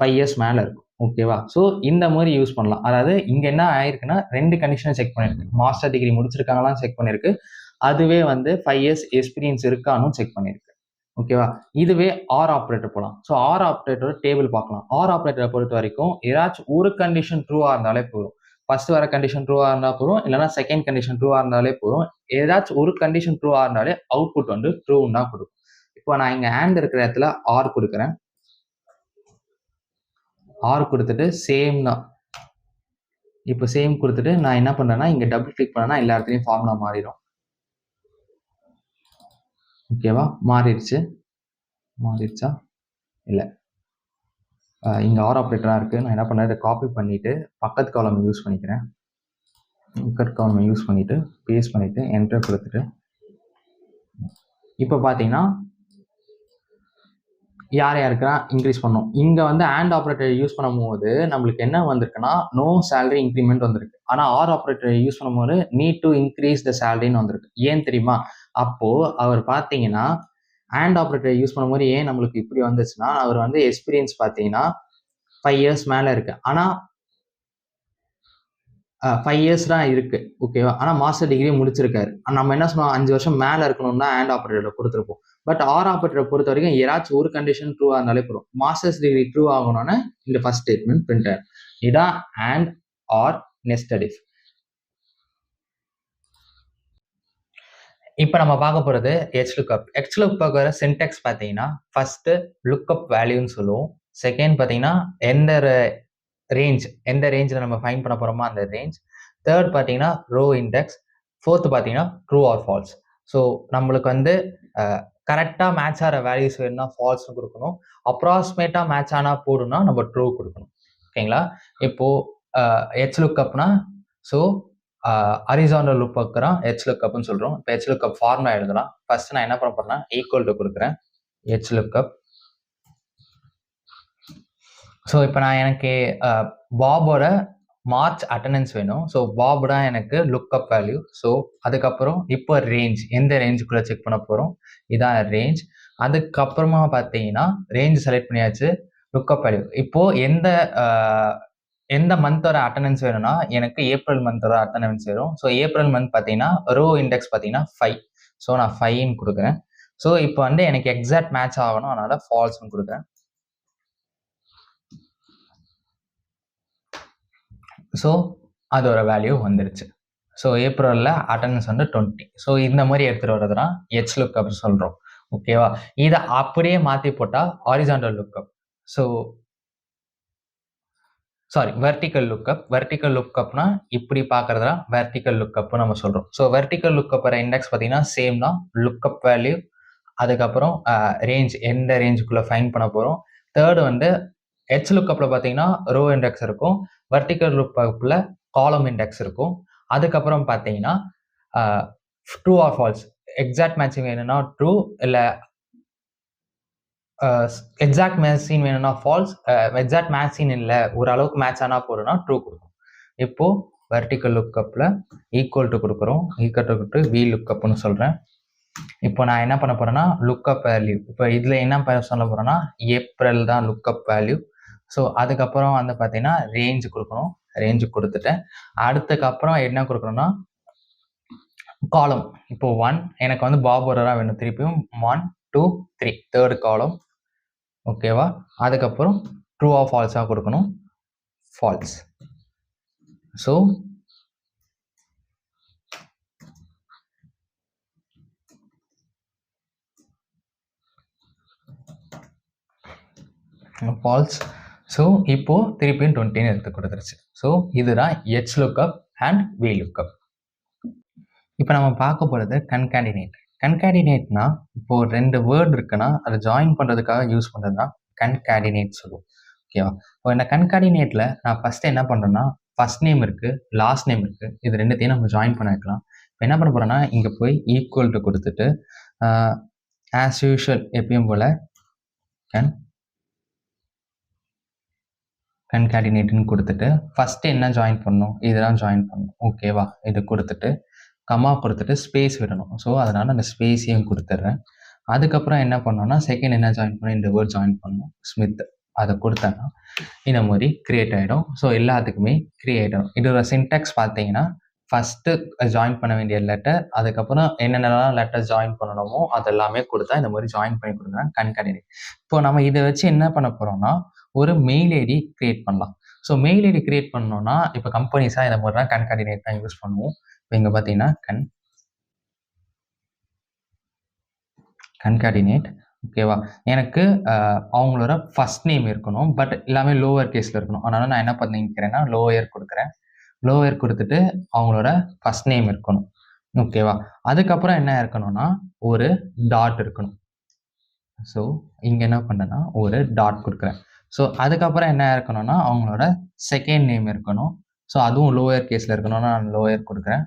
5 years மேலே இருக்கும். ஓகேவா? ஸோ இந்த மாதிரி யூஸ் பண்ணலாம். அதாவது இங்கே என்ன ஆயிருக்குன்னா 2 கண்டிஷனை செக் பண்ணியிருக்கு. மாஸ்டர் டிகிரி முடிச்சிருக்காங்களாம் செக் பண்ணியிருக்கு, அதுவே வந்து 5 years எக்ஸ்பீரியன்ஸ் இருக்கான்னு செக் பண்ணியிருக்கு. ஓகேவா? இதுவே ஆர் ஆப்ரேட்டர் போகலாம். ஸோ ஆர் ஆப்ரேட்டர் டேபிள் பார்க்கலாம். ஆர் ஆப்ரேட்டரை பொறுத்த வரைக்கும் ஏதாச்சும் ஒரு கண்டிஷன் ட்ரூவாக இருந்தாலே போதும். ஃபர்ஸ்ட் வர கண்டிஷன் ட்ரூவாக இருந்தால் போதும், இல்லைனா செகண்ட் கண்டிஷன் ட்ரூவாக இருந்தாலே போதும். ஏதாச்சும் ஒரு கண்டிஷன் ட்ரூவாக இருந்தாலே அவுட்புட் வந்து ட்ரூன்னு தான் கொடுக்கும். இப்போ நான் இங்கே அண்ட் இருக்கிற இடத்துல ஆர் கொடுக்குறேன். ஆர் கொடுத்துட்டு சேம் தான். இப்போ சேம் கொடுத்துட்டு நான் என்ன பண்ணுறேன்னா இங்கே டபுள் கிளிக் பண்ணேன்னா எல்லா இடத்துலையும் ஃபார்முலா மாறிடும். ஓகேவா? மாறிடுச்சா? இல்லை. இங்கே ஆர் ஆப்ரேட்டராக இருக்குது. நான் என்ன பண்ணுறேன், இதை காப்பி பண்ணிவிட்டு பக்கத்து காலம் யூஸ் பண்ணிக்கிறேன். பக்கத்து காலம் யூஸ் பண்ணிவிட்டு பேஸ்ட் பண்ணிவிட்டு என்டர் கொடுத்துட்டு இப்போ பார்த்தீங்கன்னா யார் யாருக்குலாம் இன்க்ரீஸ் பண்ணோம். இங்கே வந்து ஆண்ட் ஆப்ரேட்டர் யூஸ் பண்ணும்போது நம்மளுக்கு என்ன வந்திருக்குன்னா நோ சேலரி இன்க்ரிமெண்ட் வந்திருக்கு. ஆனால் ஆர் ஆப்ரேட்டர் யூஸ் பண்ணும்போது நீட் டு இன்க்ரீஸ் த சேலரின்னு வந்திருக்கு. ஏன் தெரியுமா? அப்போது அவர் பார்த்தீங்கன்னா ஆண்ட் ஆப்ரேட்டர் யூஸ் பண்ணும்போது ஏன் நம்மளுக்கு இப்படி வந்துச்சுன்னா, அவர் வந்து எக்ஸ்பீரியன்ஸ் பார்த்தீங்கன்னா 5 இயர்ஸ் மேலே இருக்கு. ஆனால் 5 இயர்ஸ் தான் இருக்கு, ஓகேவா? ஆனால் மாஸ்டர் டிகிரி முடிச்சிருக்காரு. நம்ம என்ன சொன்னோம், 5 வருஷம் மேலே இருக்கணும் தான் ஆண்ட் ஆப்ரேட்டர் கொடுத்துருப்போம். பட் ஆர் ஆப்ரேட்டரை பொறுத்த வரைக்கும் ஏதாச்சும் ஒரு கண்டிஷன் ட்ரூ இருந்தாலே போதும். மாஸ்டர்ஸ் டிகிரி ட்ரூ ஆகணும்னு இந்த ஃபர்ஸ்ட் ஸ்டேட்மெண்ட் பிரிண்டர். இதான் ஆண்ட் ஆர் நெஸ்டட் இஃப். இப்போ நம்ம பார்க்க போகிறது HLOOKUP. HLOOKUP வர சின்டெக்ஸ் பார்த்தீங்கன்னா ஃபர்ஸ்ட் லுக்அப் வேல்யூன்னு சொல்லுவோம். செகண்ட் பார்த்தீங்கன்னா எந்த ரேஞ்சில் நம்ம ஃபைண்ட் பண்ண போகிறோமோ அந்த ரேஞ்ச். தேர்ட் பார்த்தீங்கன்னா ரோ இண்டெக்ஸ். ஃபோர்த்து பார்த்தீங்கன்னா ட்ரூ ஆர் ஃபால்ஸ். ஸோ நம்மளுக்கு வந்து கரெக்டாக மேட்ச் ஆகிற வேல்யூஸ் வேணும்னா ஃபால்ஸ்னு கொடுக்கணும். அப்ராக்சிமேட்டாக மேட்ச் ஆனால் போடுனா நம்ம ட்ரூ கொடுக்கணும். ஓகேங்களா? இப்போது HLOOKUPனா ஸோ ஹரிசாண்டல் லுக்அப் தான் HLOOKUPனு சொல்கிறோம். இப்போ HLOOKUP ஃபார்முலா எழுதலாம். ஃபர்ஸ்ட் நான் என்ன பண்ண போறேன்னா ஈக்குவல் டு கொடுக்குறேன் HLOOKUP. ஸோ இப்போ நான் எனக்கு பாபோட மார்ச் அட்டண்டன்ஸ் வேணும். ஸோ பாப் தான் எனக்கு லுக்அப் வேல்யூ. ஸோ அதுக்கப்புறம் இப்போ ரேஞ்ச், எந்த ரேஞ்சுக்குள்ளே செக் பண்ண போகிறோம், இதான் ரேஞ்ச். அதுக்கப்புறமா பார்த்தீங்கன்னா ரேஞ்ச் செலக்ட் பண்ணியாச்சு, லுக்அப் வேல்யூ. இப்போது எந்த மந்தோட அட்டண்டன்ஸ் வேணும்னா எனக்கு ஏப்ரல் மந்தோட அட்டண்டன்ஸ் வேணும். ஸோ ஏப்ரல் மந்த் பார்த்தீங்கன்னா ரோ இண்டெக்ஸ் பார்த்தீங்கன்னா 5. ஸோ நான் 5ன்னு கொடுக்குறேன். ஸோ இப்போ வந்து எனக்கு எக்ஸாக்ட் மேட்ச் ஆகணும், அதனால ஃபால்ஸ்னு கொடுக்குறேன். ஸோ அதோட வேல்யூ வந்துருச்சு. ஸோ ஏப்ரலில் அட்டண்டன்ஸ் வந்து 20. ஸோ இந்த மாதிரி எடுத்துகிட்டு வரது தான் HLOOKUP சொல்கிறோம். ஓகேவா? இதை அப்படியே மாற்றி போட்டால் horizontal lookup. So vertical lookup. Vertical லுக்அப்னா இப்படி பார்க்கறதா வெர்டிக்கல் லுக்அப் நம்ம சொல்கிறோம். ஸோ வெர்டிக்கல் லுக்அப் இண்டெக்ஸ் பார்த்தீங்கன்னா சேம் தான், லுக்அப் வேல்யூ, அதுக்கப்புறம் ரேஞ்ச், எந்த ரேஞ்சுக்குள்ளே ஃபைண்ட் பண்ண போகிறோம். தேர்டு வந்து HLOOKUPல பார்த்தீங்கன்னா ரோ இண்டெக்ஸ் இருக்கும், வெர்டிக்கல் லுக்அப்ல காலம் இண்டெக்ஸ் இருக்கும். அதுக்கப்புறம் பார்த்தீங்கன்னா true or false, exact matching வேணும்னா ட்ரூ, இல்லை எக்ஸாக்ட் மேட்சிங் வேணும்னா ஃபால்ஸ், எக்ஸாக்ட் மேட்சிங் இல்லை ஓரளவுக்கு மேட்ச் ஆனால் போகிறோம்னா ட்ரூ கொடுக்கும். இப்போது வெர்டிக்கல் லுக்அப்பில் ஈக்குவல் டு கொடுக்குறோம், ஈக்குவல் டு வி லுக்அப்னு சொல்கிறேன். இப்போ நான் என்ன பண்ண போகிறேன்னா லுக்அப் வேல்யூ, இப்போ இதில் என்ன சொல்ல போகிறேன்னா ஏப்ரல் தான் லுக்அப் வேல்யூ. ஸோ அதுக்கப்புறம் வந்து பார்த்தீங்கன்னா ரேஞ்ச் கொடுக்கணும், ரேஞ்சு கொடுத்துட்டேன். அடுத்துக்கப்புறம் என்ன கொடுக்கணும்னா காலம். இப்போ 1 எனக்கு வந்து பாபோரா வேணும், திருப்பியும் 1 2 3 தேர்ட் காலம். ஓகேவா? அதுக்கப்புறம் ட்ரூ ஆர் ஃபால்ஸாக கொடுக்கணும், ஃபால்ஸ். So falls. ஸோ இப்போது திருப்பியும் 20ன்னு எடுத்து கொடுத்துருச்சு. ஸோ இதுதான் HLOOKUP அண்ட் VLOOKUP. இப்போ நம்ம பார்க்க போகிறது கன்காடினேட். கன்காடினேட்னா இப்போது 2 வேர்டு இருக்குன்னா அதை ஜாயின் பண்ணுறதுக்காக யூஸ் பண்ணுறது தான் கன்காடினேட் சொல்லுவோம். ஓகேவா? இப்போ இந்த கன்காடினேட்டில் நான் ஃபஸ்ட்டு என்ன பண்ணுறேன்னா ஃபர்ஸ்ட் நேம் இருக்குது, லாஸ்ட் நேம் இருக்குது, இது ரெண்டுத்தையும் நம்ம ஜாயின் பண்ண வைக்கலாம். இப்போ என்ன பண்ண போகிறோன்னா இங்கே போய் ஈக்குவல் டு கொடுத்துட்டு ஆஸ் யூஷுவல் எப்பயும் போல் கன்காடினேட்னு கொடுத்துட்டு ஃபஸ்ட்டு என்ன ஜாயின் பண்ணணும், இதெல்லாம் ஜாயின் பண்ணணும். ஓகேவா? இது கொடுத்துட்டு கமா கொடுத்துட்டு ஸ்பேஸ் விடணும். ஸோ அதனால் அந்த ஸ்பேஸையும் கொடுத்துட்றேன். அதுக்கப்புறம் என்ன பண்ணோன்னா செகண்ட் என்ன ஜாயின் பண்ணணும், இந்த வேர்ட் ஜாயின் பண்ணணும், ஸ்மித். அதை கொடுத்தேன்னா இந்த மாதிரி க்ரியேட் ஆகிடும். ஸோ எல்லாத்துக்குமே க்ரியேட் ஆகிடும். இதோட சின்டெக்ஸ் பார்த்தீங்கன்னா ஃபஸ்ட்டு ஜாயின் பண்ண வேண்டிய லெட்டர், அதுக்கப்புறம் என்னென்னலாம் லெட்டர் ஜாயின் பண்ணணுமோ அதெல்லாமே கொடுத்தா இந்த மாதிரி ஜாயின் பண்ணி கொடுக்குறேன் கன்காடினேட். இப்போ நம்ம இதை வச்சு என்ன பண்ண போகிறோம்னா ஒரு மெயில் ஐடி கிரியேட் பண்ணலாம். ஸோ மெயில் ஐடி கிரியேட் பண்ணோன்னா இப்போ கம்பெனிஸாக இந்த மாதிரி தான் கன்காடினேட் தான் யூஸ் பண்ணுவோம். இப்போ இங்கே பார்த்தீங்கன்னா கன்காடினேட். ஓகேவா? எனக்கு அவங்களோட ஃபர்ஸ்ட் நேம் இருக்கணும், பட் எல்லாமே லோவர் கேஸில் இருக்கணும். அதனால் நான் என்ன பண்ணிக்கிறேன்னா லோயர் கொடுக்குறேன். லோயர் கொடுத்துட்டு அவங்களோட ஃபர்ஸ்ட் நேம் இருக்கணும். ஓகேவா? அதுக்கப்புறம் என்ன இருக்கணும்னா ஒரு டாட் இருக்கணும். ஸோ இங்கே என்ன பண்ணேன்னா ஒரு டாட் கொடுக்குறேன். ஸோ அதுக்கப்புறம் என்ன இருக்கணும்னா அவங்களோட செகண்ட் நேம் இருக்கணும். ஸோ அதுவும் லோயர் கேஸில் இருக்கணும்னா நான் லோயர் கொடுக்குறேன்.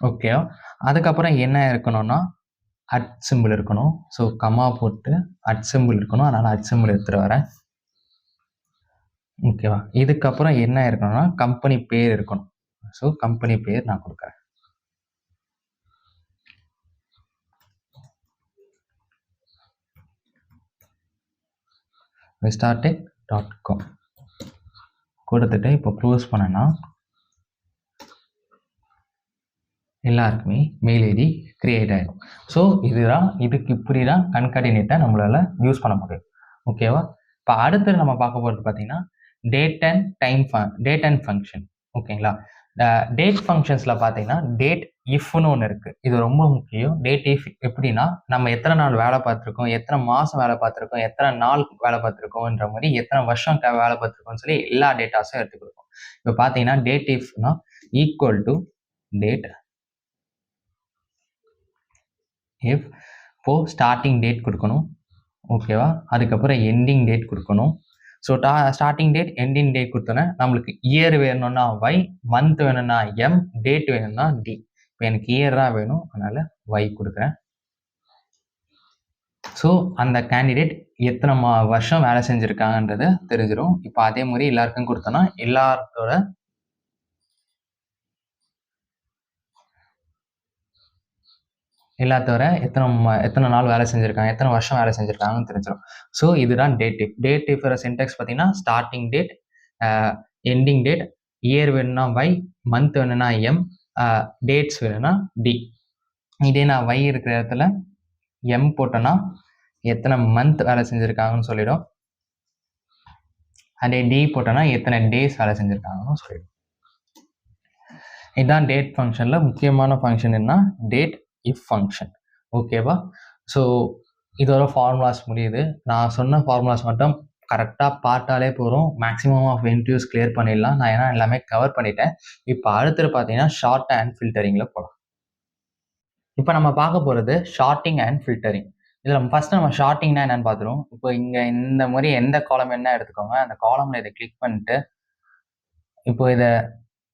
ஓகே, அதுக்கப்புறம் என்ன இருக்கணும்னா அட் சிம்பிள் இருக்கணும். ஸோ கமா போட்டு அட் சிம்பிள் இருக்கணும். அதனால் அட் சிம்பிள் எடுத்துகிட்டு வரேன். ஓகேவா, இதுக்கப்புறம் என்ன இருக்கணும்னா கம்பெனி பேர் இருக்கணும். ஸோ கம்பெனி பேர் நான் கொடுக்குறேன். Startech.com கொடுத்துட்டு இப்போ க்ளோஸ் பண்ணனா எல்லாருக்குமே மெயில் ஐடி கிரியேட் ஆகிடும். ஸோ இதுக்கு இப்படி தான் கன்கார்டினேட்டை நம்மளால் யூஸ் பண்ண முடியும். ஓகேவா, இப்போ அடுத்தது நம்ம பார்க்க போகிறது பார்த்தீங்கன்னா டேட் அண்ட் ஃபங்க்ஷன். ஓகேங்களா, டேட் ஃபங்க்ஷன்ஸில் பார்த்தீங்கன்னா டேட் இஃப்னு ஒன்று இருக்குது. இது ரொம்ப முக்கியம். டேட் இஃப் எப்படின்னா நம்ம எத்தனை நாள் வேலை பார்த்துருக்கோம், எத்தனை மாதம் வேலை பார்த்துருக்கோம், எத்தனை நாள் வேலை பார்த்துருக்கோன்ற மாதிரி எத்தனை வருஷம் வேலை பார்த்துருக்கோம்னு சொல்லி எல்லா டேட்டாஸும் எடுத்து கொடுக்கும். இப்போ பார்த்தீங்கன்னா டேட் இஃப்னா ஈக்குவல் டு டேட் இஃப். இப்போது ஸ்டார்டிங் டேட் கொடுக்கணும். ஓகேவா, அதுக்கப்புறம் எண்டிங் டேட் கொடுக்கணும். So starting date ending date கொடுத்தோன்னே நம்மளுக்கு இயர் வேணும்னா ஒய், மந்த் வேணும்னா எம், டேட் வேணும்னா டி. இப்போ எனக்கு இயர் தான் வேணும், அதனால் ஒய் கொடுக்குறேன். ஸோ அந்த கேண்டிடேட் எத்தனை வருஷம் வேலை செஞ்சுருக்காங்கன்றது தெரிஞ்சிடும். இப்போ அதே மாதிரி எல்லாருக்கும் கொடுத்தோன்னா எல்லாத்தவிர எத்தனை நாள் வேலை செஞ்சுருக்காங்க, எத்தனை வருஷம் வேலை செஞ்சுருக்காங்கன்னு தெரிஞ்சிடும். ஸோ இதுதான் டேட் டிப். டேட் டிஃபோட சின்டெக்ஸ் பார்த்தீங்கன்னா starting date, ending date, year வேணும்னா ஒய், மந்த் வேணும்னா எம், டேட்ஸ் வேணும்னா டி. இதே நான் ஒய் இருக்கிற இடத்துல எம் போட்டோன்னா எத்தனை மந்த் வேலை செஞ்சுருக்காங்கன்னு சொல்லிடும். அதே டி போட்டோன்னா எத்தனை டேஸ் வேலை செஞ்சுருக்காங்கன்னு சொல்லிடும். இதுதான் டேட் ஃபங்க்ஷனில் முக்கியமான ஃபங்க்ஷன் என்ன, டேட் இஃப் ஃபங்க்ஷன். ஓகேவா, ஸோ இதோட ஃபார்முலாஸ் முடியுது. நான் சொன்ன ஃபார்முலாஸ் மட்டும் கரெக்டாக பார்த்தாலே போகிறோம். மேக்ஸிமம் ஆஃப் இன்டர்வியூஸ் கிளியர் பண்ணிடலாம். நான் ஏன்னா எல்லாமே கவர் பண்ணிட்டேன். இப்போ அடுத்தது பார்த்தீங்கன்னா ஷார்ட் அண்ட் ஃபில்டரிங்கில் போகலாம். இப்போ நம்ம பார்க்க போகிறது ஷார்ட்டிங் அண்ட் ஃபில்டரிங். இதில் ஃபஸ்ட்டு நம்ம ஷார்ட்டிங்னா என்னென்னு பார்த்துருவோம். இப்போ இங்கே இந்த மாதிரி எந்த காலம் என்ன எடுத்துக்கோங்க, அந்த காலமில் இதை கிளிக் பண்ணிட்டு இப்போ இதை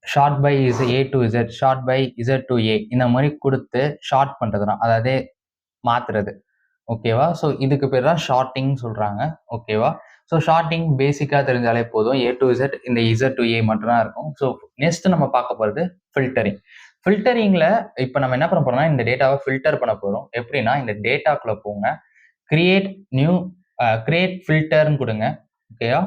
sort by is A to Z, sort by Z to A, இந்த மாதிரி கொடுத்து ஷார்ட் பண்ணுறது தான், அதாவது மாற்றுறது. ஓகேவா, ஸோ இதுக்கு பேர் தான் ஷார்ட்டிங் சொல்கிறாங்க. ஓகேவா, ஸோ ஷார்ட்டிங் பேசிக்காக தெரிஞ்சாலே போதும். ஏ டு இசட், இந்த இசட் டு ஏ மட்டும்தான் இருக்கும். ஸோ நெக்ஸ்ட் நம்ம பார்க்க போகிறது ஃபில்டரிங். ஃபில்டரிங்கில் இப்போ நம்ம என்ன பண்ண போகிறோம்னா இந்த டேட்டாவை ஃபில்டர் பண்ண போகிறோம். எப்படின்னா இந்த டேட்டாக்குள்ளே போங்க, கிரியேட் ஃபில்டர்னு கொடுங்க. ஓகேவா,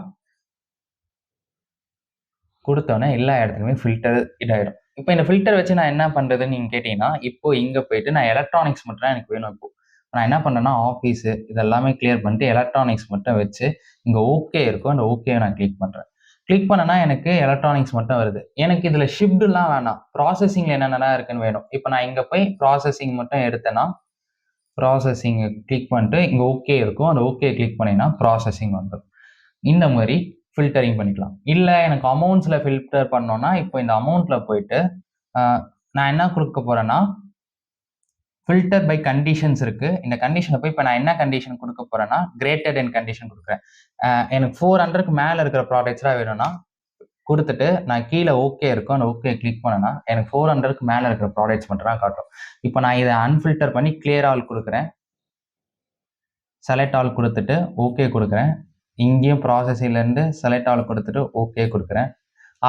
கொடுத்தோன்னே எல்லா இடத்துலையுமே ஃபில்டர் இதாகிடும். இப்போ இந்த ஃபில்டர் வச்சு நான் என்ன பண்ணுறதுன்னு நீங்கள் கேட்டிங்கன்னா, இப்போ இங்கே போயிட்டு நான் எலக்ட்ரானிக்ஸ் மட்டும் தான் எனக்கு வேணும். இப்போ நான் என்ன பண்ணுறேன்னா ஆஃபீஸு இதெல்லாமே கிளியர் பண்ணிட்டு எலக்ட்ரானிக்ஸ் மட்டும் வச்சு இங்கே ஓகே இருக்கும், அந்த ஓகே நான் கிளிக் பண்ணுறேன். கிளிக் பண்ணனா எனக்கு எலக்ட்ரானிக்ஸ் மட்டும் வருது. எனக்கு இதில் ஷிஃப்ட்லாம் வேணாம், ப்ராசஸிங்கில் என்னென்னலாம் இருக்குன்னு வேணும். இப்போ நான் இங்கே போய் ப்ராசஸிங் மட்டும் எடுத்தேன்னா ப்ராசஸிங்கை கிளிக் பண்ணிட்டு இங்கே ஓகே இருக்கும், அந்த ஓகே கிளிக் பண்ணிங்கன்னா ப்ராசஸிங் வந்துடும். இந்த மாதிரி ஃபில்டரிங் பண்ணிக்கலாம். இல்லை எனக்கு அமௌண்ட்ஸில் ஃபில்டர் பண்ணோன்னா இப்போ இந்த அமௌண்ட்டில் போயிட்டு நான் என்ன கொடுக்க போகிறேன்னா ஃபில்டர் பை கண்டிஷன்ஸ் இருக்குது. இந்த கண்டிஷனை போய் இப்போ நான் என்ன கண்டிஷன் கொடுக்க போகிறேன்னா கிரேட்டர் தென் கண்டிஷன் கொடுக்குறேன். எனக்கு 400க்கு மேலே இருக்கிற ப்ராடக்ட்ஸ்லாம் வேணும்னா கொடுத்துட்டு நான் கீழே ஓகே இருக்கும், அந்த ஓகே கிளிக் பண்ணேன்னா எனக்கு 400க்கு மேலே இருக்கிற ப்ராடக்ட்ஸ் மட்டும் தான் காட்டும். இப்போ நான் இதை அன்ஃபில்டர் பண்ணி கிளியர் ஆல் கொடுக்குறேன், செலக்ட் ஆல் கொடுத்துட்டு ஓகே கொடுக்குறேன். இங்கேயும் ப்ராசஸிங்லேருந்து செலக்ட் ஆல் கொடுத்துட்டு ஓகே கொடுக்குறேன்.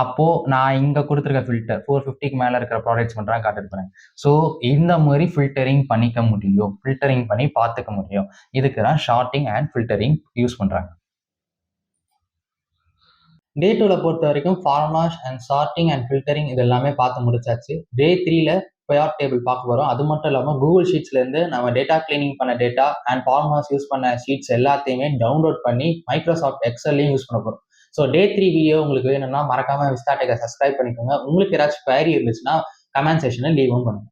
அப்போது நான் இங்கே கொடுத்துருக்க ஃபில்டர் 450க்கு மேலே இருக்கிற ப்ராடக்ட்ஸ் மட்டும் தான் காட்டிருப்பேன். ஸோ இந்த மாதிரி ஃபில்டரிங் பண்ணிக்க முடியும், ஃபில்டரிங் பண்ணி பார்த்துக்க முடியும். இதுக்கு தான் ஷார்ட்டிங் அண்ட் ஃபில்டரிங் யூஸ் பண்ணுறாங்க. டே 2ல பொறுத்த வரைக்கும் formulas and sorting and filtering இது எல்லாமே பார்த்து முடிச்சாச்சு. டே 3ல பயாட் டேபிள் பார்க்க போகிறோம். அது மட்டும் இல்லாமல் கூகுள் ஷீட்ஸ்லேருந்து நம்ம டேட்டா கிளீனிங் பண்ண டேட்டா அண்ட் ஃபார்முலாஸ் யூஸ் பண்ண ஷீட்ஸ் எல்லாத்தையுமே டவுன்லோட் பண்ணி மைக்ரோசாஃப்ட் எக்ஸல்லையும் யூஸ் பண்ண போகிறோம். ஸோ டே 3 வீடியோ உங்களுக்கு வேணும்னா மறக்காம விஸ்டாடெக்கை சப்ஸ்கிரைப் பண்ணிக்கோங்க. உங்களுக்கு ஏதாச்சும் குவரி இருந்துச்சுன்னா கமெண்ட் செக்ஷனில் லீவும் பண்ணுங்க.